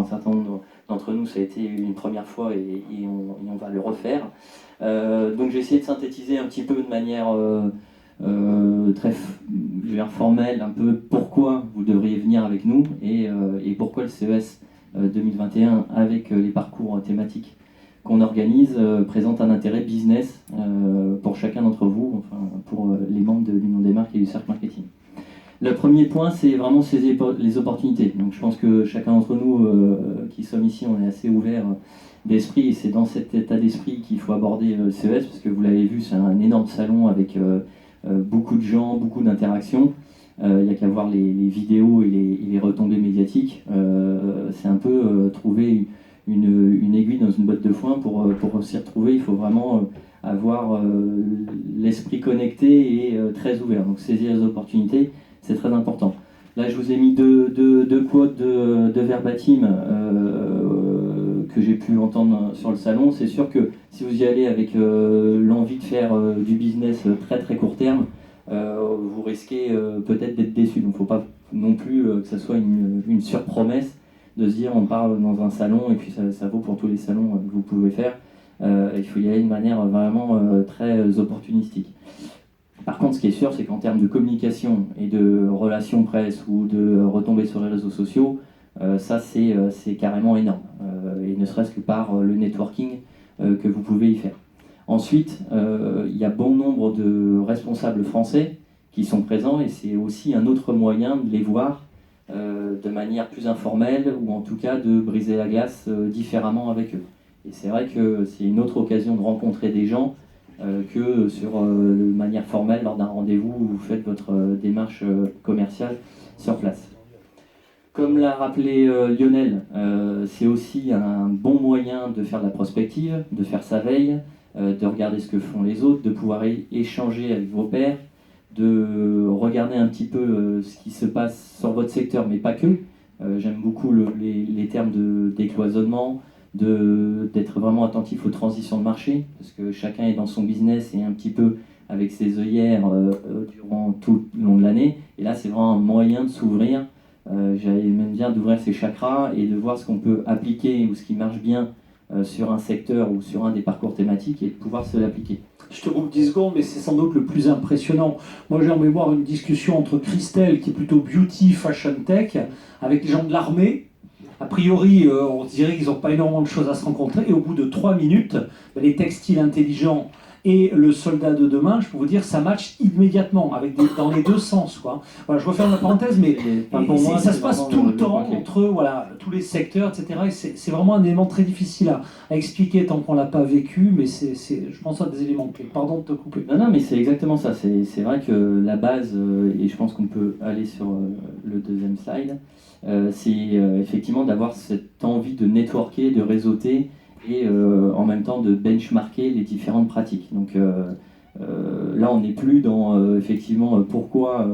certain nombre d'entre nous, ça a été une première fois et on va le refaire. Donc j'ai essayé de synthétiser un petit peu de manière très formelle, un peu pourquoi vous devriez venir avec nous et pourquoi le CES 2021 avec les parcours thématiques qu'on organise présente un intérêt business pour chacun d'entre vous, enfin pour les membres de l'Union des marques et du Cercle Marketing. Le premier point, c'est vraiment saisir les opportunités. Donc je pense que chacun d'entre nous qui sommes ici, on est assez ouvert d'esprit et c'est dans cet état d'esprit qu'il faut aborder le CES parce que vous l'avez vu, c'est un énorme salon avec beaucoup de gens, beaucoup d'interactions. Il n'y a qu'à voir les vidéos et les retombées médiatiques. C'est un peu trouver une aiguille dans une botte de foin pour s'y retrouver. Il faut vraiment avoir l'esprit connecté et très ouvert. Donc saisir les opportunités, c'est très important. Là, je vous ai mis deux quotes de verbatim que j'ai pu entendre sur le salon. C'est sûr que si vous y allez avec l'envie de faire du business très très court terme, vous risquez peut-être d'être déçu. Donc il ne faut pas non plus que ça soit une surpromesse de se dire on part dans un salon et puis ça vaut pour tous les salons que vous pouvez faire. Il faut y aller de manière vraiment très opportunistique. Par contre, ce qui est sûr, c'est qu'en termes de communication et de relations presse ou de retombées sur les réseaux sociaux, ça c'est carrément énorme. Et ne serait-ce que par le networking que vous pouvez y faire. Ensuite, il y a bon nombre de responsables français qui sont présents et c'est aussi un autre moyen de les voir de manière plus informelle ou en tout cas de briser la glace différemment avec eux. Et c'est vrai que c'est une autre occasion de rencontrer des gens que sur manière formelle lors d'un rendez-vous où vous faites votre démarche commerciale sur place. Comme l'a rappelé Lionel, c'est aussi un bon moyen de faire de la prospective, de faire sa veille, de regarder ce que font les autres, de pouvoir échanger avec vos pairs, de regarder un petit peu ce qui se passe sur votre secteur, mais pas que. J'aime beaucoup les termes de décloisonnement, d'être vraiment attentif aux transitions de marché, parce que chacun est dans son business et un petit peu avec ses œillères durant tout le long de l'année. Et là, c'est vraiment un moyen de s'ouvrir. J'allais même dire d'ouvrir ses chakras et de voir ce qu'on peut appliquer ou ce qui marche bien sur un secteur ou sur un des parcours thématiques et de pouvoir se l'appliquer. Je te coupe 10 secondes, mais c'est sans doute le plus impressionnant. Moi, j'ai en mémoire une discussion entre Christelle, qui est plutôt beauty, fashion tech, avec les gens de l'armée. A priori, on dirait qu'ils n'ont pas énormément de choses à se rencontrer. Et au bout de 3 minutes, les textiles intelligents et le soldat de demain, je peux vous dire, ça match immédiatement, dans les deux sens, quoi. Voilà, je referme la parenthèse, mais ça se passe tout le temps entre voilà, tous les secteurs, etc. Et c'est vraiment un élément très difficile à expliquer tant qu'on ne l'a pas vécu, mais je pense à des éléments clés. Pardon de te couper. Non, mais c'est exactement ça. C'est vrai que la base, et je pense qu'on peut aller sur le deuxième slide, c'est effectivement d'avoir cette envie de networker, de réseauter, et en même temps de benchmarker les différentes pratiques. Donc là, on n'est plus dans effectivement pourquoi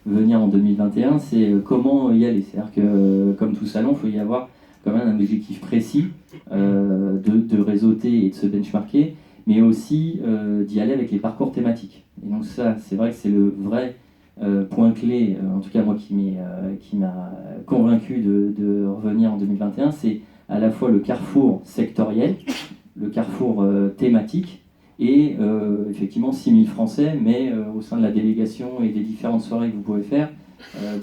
venir en 2021, c'est comment y aller. C'est-à-dire que comme tout salon, il faut y avoir quand même un objectif précis de réseauter et de se benchmarker, mais aussi d'y aller avec les parcours thématiques. Et donc ça, c'est vrai que c'est le vrai point clé, en tout cas moi qui m'a convaincu de revenir en 2021, c'est à la fois le carrefour sectoriel, le carrefour thématique, et effectivement 6000 Français, mais au sein de la délégation et des différentes soirées que vous pouvez faire,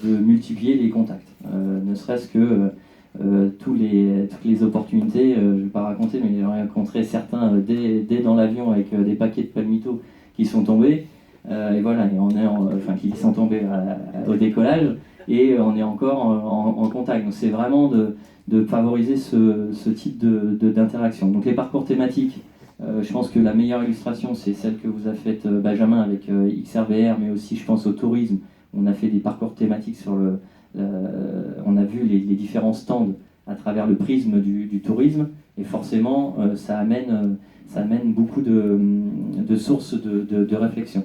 de multiplier les contacts. Ne serait-ce que toutes les opportunités, je ne vais pas raconter, mais j'ai rencontré certains dès dans l'avion avec des paquets de palmitos qui sont tombés, et voilà, et qui sont tombés au décollage, et on est encore en contact. Donc c'est vraiment de favoriser ce type d'interaction. Donc les parcours thématiques, je pense que la meilleure illustration, c'est celle que vous a faite Benjamin avec XRVR, mais aussi je pense au tourisme. On a fait des parcours thématiques sur on a vu les différents stands à travers le prisme du tourisme, et forcément ça amène beaucoup de sources de réflexion.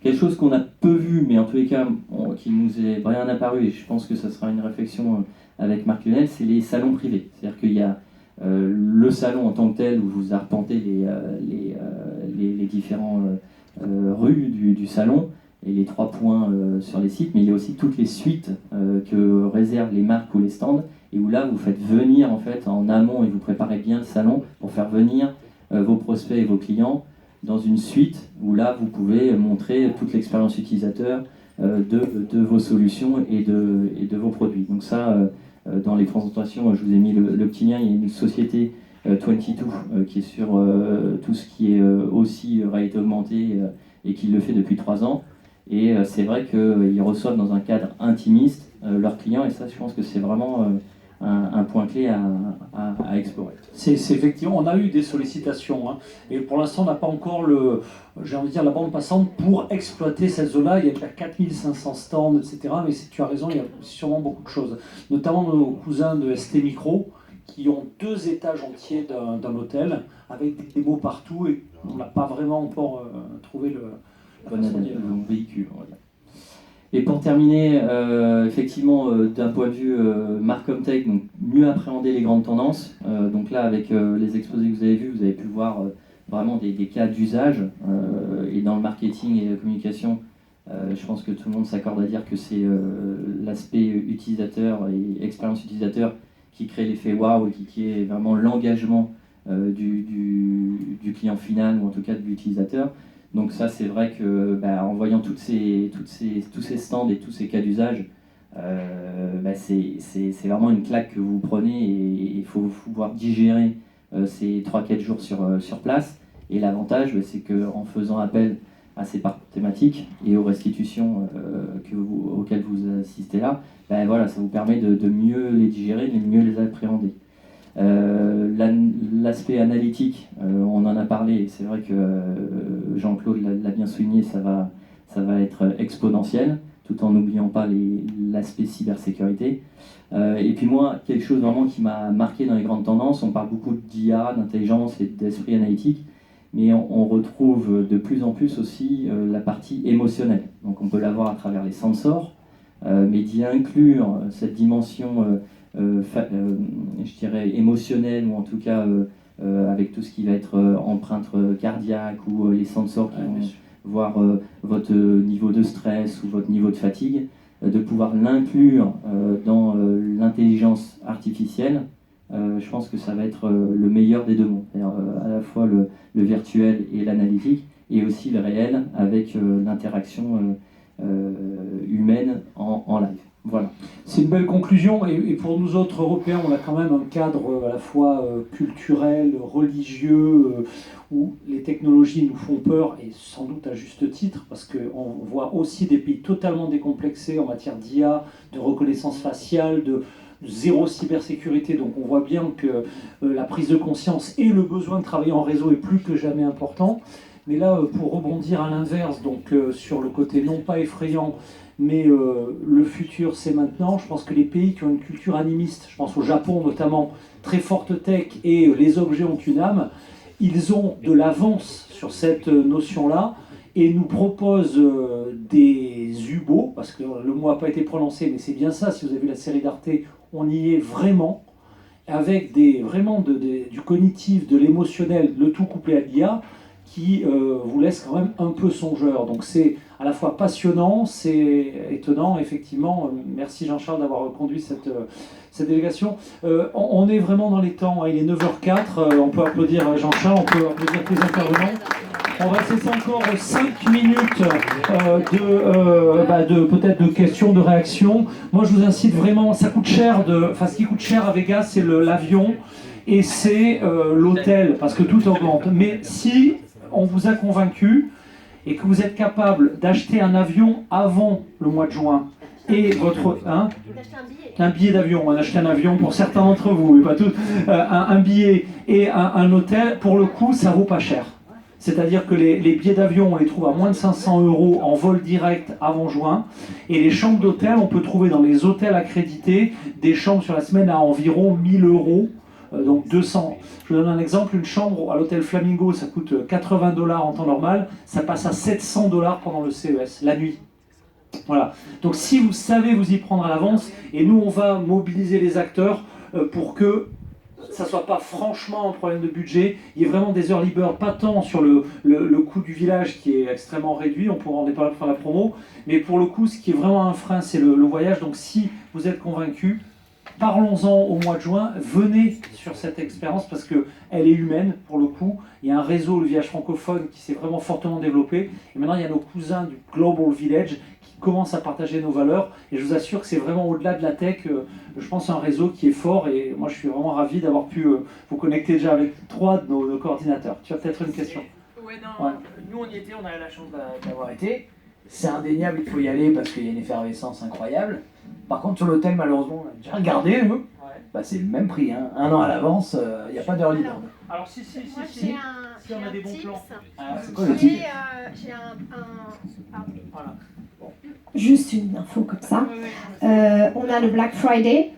Quelque chose qu'on a peu vu, mais en tous les cas qui nous est rien apparu, et je pense que ça sera une réflexion avec Marc Lionel, c'est les salons privés. C'est-à-dire qu'il y a le salon en tant que tel où vous arpentez les différentes rues du salon et les 3 points sur les sites, mais il y a aussi toutes les suites que réservent les marques ou les stands, et où là vous faites venir en fait en amont et vous préparez bien le salon pour faire venir vos prospects et vos clients dans une suite où là vous pouvez montrer toute l'expérience utilisateur de vos solutions et de vos produits. Donc ça, dans les présentations, je vous ai mis le petit lien, il y a une société 22 qui est sur tout ce qui est aussi réalité augmentée et qui le fait depuis 3 ans. Et c'est vrai qu'ils reçoivent dans un cadre intimiste leurs clients, et ça je pense que c'est vraiment un point clé à explorer. C'est effectivement, on a eu des sollicitations, hein, et pour l'instant on n'a pas encore j'ai envie de dire, la bande passante pour exploiter cette zone-là. Il y a déjà 4500 stands, etc. Mais tu as raison, il y a sûrement beaucoup de choses. Notamment nos cousins de ST Micro, qui ont 2 étages entiers d'un hôtel, avec des démos partout, et on n'a pas vraiment encore trouvé le véhicule. Voilà. Et pour terminer, effectivement, d'un point de vue Marcomtech, donc mieux appréhender les grandes tendances. Donc là, avec les exposés que vous avez vus, vous avez pu voir vraiment des cas d'usage. Et dans le marketing et la communication, je pense que tout le monde s'accorde à dire que c'est l'aspect utilisateur et expérience utilisateur qui crée l'effet waouh et qui est vraiment l'engagement du client final, ou en tout cas de l'utilisateur. Donc ça, c'est vrai que en voyant tous ces stands et tous ces cas d'usage, c'est vraiment une claque que vous prenez, et il faut pouvoir digérer ces 3-4 jours sur place. Et l'avantage, c'est qu'en faisant appel à ces parcours thématiques et aux restitutions auxquelles vous assistez là, voilà, ça vous permet de mieux les digérer, de mieux les appréhender. L'aspect analytique, on en a parlé, et c'est vrai que Jean-Claude l'a bien souligné, ça va être exponentiel, tout en n'oubliant pas l'aspect cybersécurité. Et puis moi, quelque chose vraiment qui m'a marqué dans les grandes tendances, on parle beaucoup d'IA, d'intelligence et d'esprit analytique, mais on retrouve de plus en plus aussi la partie émotionnelle. Donc on peut l'avoir à travers les sensors, mais d'y inclure cette dimension je dirais émotionnelle, ou en tout cas avec tout ce qui va être empreinte cardiaque, ou les sensors qui vont voir votre niveau de stress ou votre niveau de fatigue, de pouvoir l'inclure dans l'intelligence artificielle. Je pense que ça va être le meilleur des deux mondes, à la fois le virtuel et l'analytique, et aussi le réel avec l'interaction humaine en live. Voilà. C'est une belle conclusion, et pour nous autres Européens, on a quand même un cadre à la fois culturel, religieux, où les technologies nous font peur, et sans doute à juste titre, parce qu'on voit aussi des pays totalement décomplexés en matière d'IA, de reconnaissance faciale, de zéro cybersécurité. Donc on voit bien que la prise de conscience et le besoin de travailler en réseau est plus que jamais important. Mais là, pour rebondir à l'inverse, donc sur le côté non pas effrayant, mais le futur c'est maintenant, je pense que les pays qui ont une culture animiste, je pense au Japon notamment, très forte tech, et les objets ont une âme, ils ont de l'avance sur cette notion-là, et nous proposent des UBO, parce que le mot n'a pas été prononcé, mais c'est bien ça, si vous avez vu la série d'Arte, on y est vraiment, avec vraiment du cognitif, de l'émotionnel, le tout couplé à l'IA, qui vous laisse quand même un peu songeur. Donc c'est à la fois passionnant, c'est étonnant, effectivement. Merci Jean-Charles d'avoir conduit cette délégation. On est vraiment dans les temps, hein. Il est 9h04, on peut applaudir Jean-Charles, on peut applaudir tous les intervenants. On va laisser encore 5 minutes peut-être de questions, de réactions. Moi je vous incite vraiment, ça coûte cher, ce qui coûte cher à Vegas, c'est l'avion et c'est l'hôtel, parce que tout augmente. Mais si on vous a convaincu et que vous êtes capable d'acheter un avion avant le mois de juin, et un billet d'avion, on a acheté un avion pour certains d'entre vous, mais pas tous, un billet et un hôtel, pour le coup ça vaut pas cher. C'est-à-dire que les billets d'avion, on les trouve à moins de 500 € en vol direct avant juin, et les chambres d'hôtel, on peut trouver dans les hôtels accrédités des chambres sur la semaine à environ 1000 €. Donc 200. Je vous donne un exemple, une chambre à l'hôtel Flamingo, ça coûte 80 $ en temps normal, ça passe à 700 $ pendant le CES, la nuit. Voilà. Donc si vous savez vous y prendre à l'avance, et nous on va mobiliser les acteurs pour que ça ne soit pas franchement un problème de budget, il y a vraiment des early birds, pas tant sur le coût du village qui est extrêmement réduit, on pourra en parler pour faire la promo, mais pour le coup ce qui est vraiment un frein c'est le voyage. Donc si vous êtes convaincus, parlons-en au mois de juin, venez sur cette expérience parce qu'elle est humaine pour le coup. Il y a un réseau, le village francophone, qui s'est vraiment fortement développé. Et maintenant, il y a nos cousins du Global Village qui commencent à partager nos valeurs. Et je vous assure que c'est vraiment au-delà de la tech, je pense, un réseau qui est fort. Et moi, je suis vraiment ravi d'avoir pu vous connecter déjà avec 3 de nos coordinateurs. Tu as peut-être une question? Ouais, non, nous on y était, on a eu la chance d'avoir été. C'est indéniable, il faut y aller parce qu'il y a une effervescence incroyable. Par contre, sur l'hôtel, malheureusement, on a déjà regardé, nous. Bah, c'est le même prix, hein. 1 an à l'avance, il n'y a pas d'early bird. Alors, si, Moi, j'ai on a des bons tips. plans. C'est quoi le type? J'ai pardon. Voilà. Juste une info comme ça. On a le Black Friday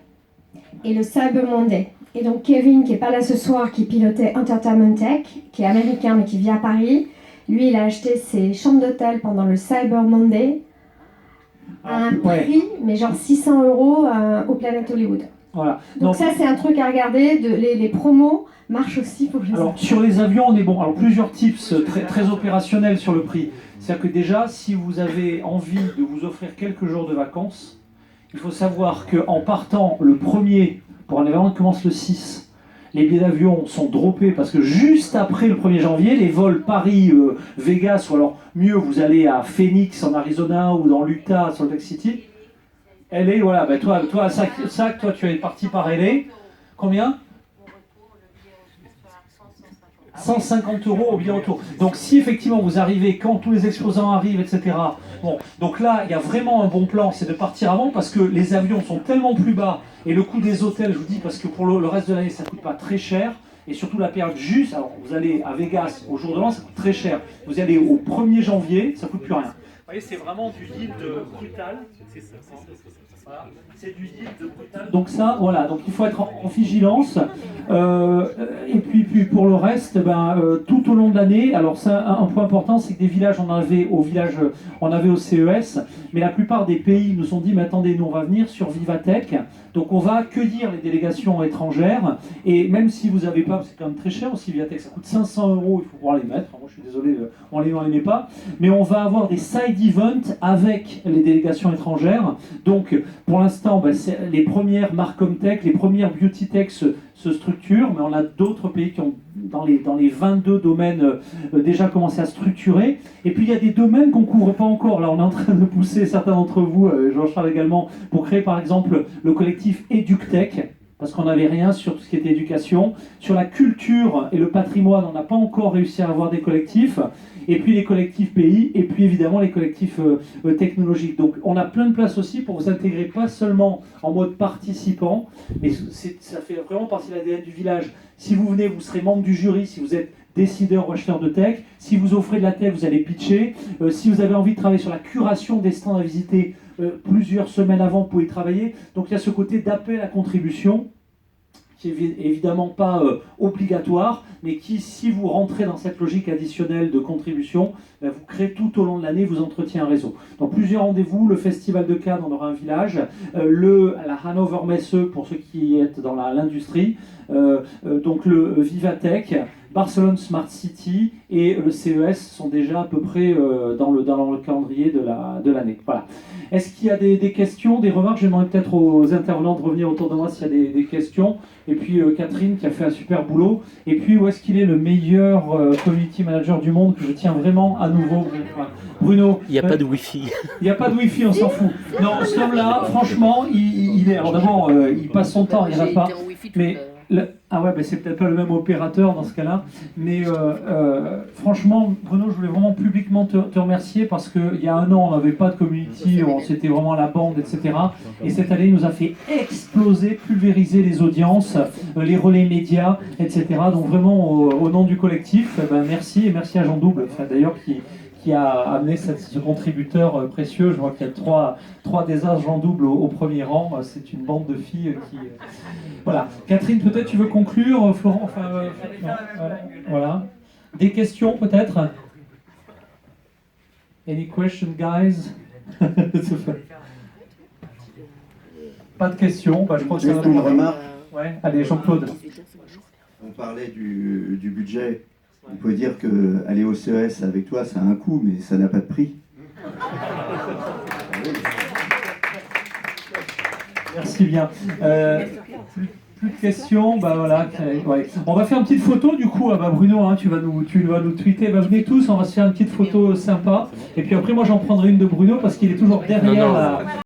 et le Cyber Monday. Et donc Kevin, qui n'est pas là ce soir, qui pilotait Entertainment Tech, qui est américain mais qui vit à Paris, lui, il a acheté ses chambres d'hôtel pendant le Cyber Monday à un prix, mais genre 600 € au Planet Hollywood. Voilà. Donc ça, c'est un truc à regarder. Les promos marchent aussi pour les Alors, sur les avions, on est bon. Alors, plusieurs tips très opérationnels sur le prix. C'est-à-dire que déjà, si vous avez envie de vous offrir quelques jours de vacances, il faut savoir qu'en partant le 1er, pour un événement qui commence le 6, les billets d'avion sont droppés parce que juste après le 1er janvier, les vols Paris-Vegas, ou alors mieux, vous allez à Phoenix en Arizona ou dans l'Utah, Salt Lake City. LA, voilà, ben toi, toi, tu es parti par LA. Combien? 150 € au billet retour. Donc si effectivement vous arrivez quand tous les exposants arrivent, etc. Bon, donc là, il y a vraiment un bon plan, c'est de partir avant parce que les avions sont tellement plus bas et le coût des hôtels, je vous dis, parce que pour le reste de l'année, ça ne coûte pas très cher. Et surtout la période juste, alors vous allez à Vegas au jour de l'an, ça coûte très cher. Vous allez au 1er janvier, ça ne coûte plus rien. Vous voyez, c'est vraiment du yield brutal. Voilà. C'est du yield brutal. Donc ça, voilà, donc il faut être en vigilance. Et puis pour le reste, tout au long de l'année, alors ça, un point important, c'est que des villages, on avait au CES, mais la plupart des pays nous ont dit, mais attendez, nous on va venir sur Vivatech, donc on va accueillir les délégations étrangères, et même si vous n'avez pas, c'est quand même très cher aussi Vivatech, ça coûte 500 €, il faut pouvoir les mettre, moi je suis désolé, on les met pas, mais on va avoir des side events avec les délégations étrangères, donc pour l'instant, les premières Marcomtech, les premières Beauty Tech se structurent, mais on a d'autres pays qui ont, dans les 22 domaines, déjà commencé à structurer. Et puis il y a des domaines qu'on ne couvre pas encore. Là, on est en train de pousser certains d'entre vous, Jean-Charles également, pour créer par exemple le collectif EducTech, parce qu'on n'avait rien sur tout ce qui était éducation. Sur la culture et le patrimoine, on n'a pas encore réussi à avoir des collectifs. Et puis les collectifs pays, et puis évidemment les collectifs technologiques. Donc on a plein de places aussi pour vous intégrer, pas seulement en mode participant, mais ça fait vraiment partie de l'ADN du village. Si vous venez, vous serez membre du jury, si vous êtes décideur ou acheteur de tech. Si vous offrez de la tech, vous allez pitcher. Si vous avez envie de travailler sur la curation des stands à visiter, plusieurs semaines avant, vous pouvez y travailler. Donc il y a ce côté d'appel à contribution, qui est évidemment pas obligatoire, mais qui, si vous rentrez dans cette logique additionnelle de contribution, vous créez tout au long de l'année, vous entretenez un réseau. Donc plusieurs rendez-vous, le Festival de Cannes, on aura un village, la Hannover Messe pour ceux qui êtes dans l'industrie, donc le Vivatech, Barcelone Smart City et le CES sont déjà à peu près dans le calendrier de l'année. Voilà. Est-ce qu'il y a des questions, des remarques? Je demanderai peut-être aux intervenants de revenir autour de moi s'il y a des questions. Et puis Catherine qui a fait un super boulot. Et puis où est-ce qu'il est le meilleur community manager du monde que je tiens vraiment à nouveau, Bruno? Il n'y a pas de Wi-Fi. Il n'y a pas de Wi-Fi, on s'en fout. Non, ce homme-là, franchement, il est. Alors d'abord, il passe son temps, il n'y en a pas. Mais ah ouais, c'est peut-être pas le même opérateur dans ce cas-là. Mais franchement, Bruno, je voulais vraiment publiquement te remercier parce qu'il y a 1 an, on n'avait pas de community, c'était vraiment à la bande, etc. Et cette année, il nous a fait exploser, pulvériser les audiences, les relais médias, etc. Donc vraiment, au nom du collectif, merci et merci à Jean Double, d'ailleurs, qui a amené ce contributeur précieux. Je vois qu'il y a trois des agents doubles au premier rang. C'est une bande de filles qui... Voilà. Catherine, peut-être tu veux conclure, Florent, voilà. Des questions peut-être? Any question, guys? Pas de questions. Je crois que juste une remarque. Ouais. Allez, Jean-Claude. On parlait du budget. On peut dire qu'aller au CES avec toi, ça a un coût, mais ça n'a pas de prix. Merci bien. Plus de questions, bah voilà. Ouais. On va faire une petite photo du coup. Ah bah Bruno, hein, tu vas nous tweeter. Bah, venez tous, on va se faire une petite photo sympa. Et puis après, moi j'en prendrai une de Bruno parce qu'il est toujours derrière la.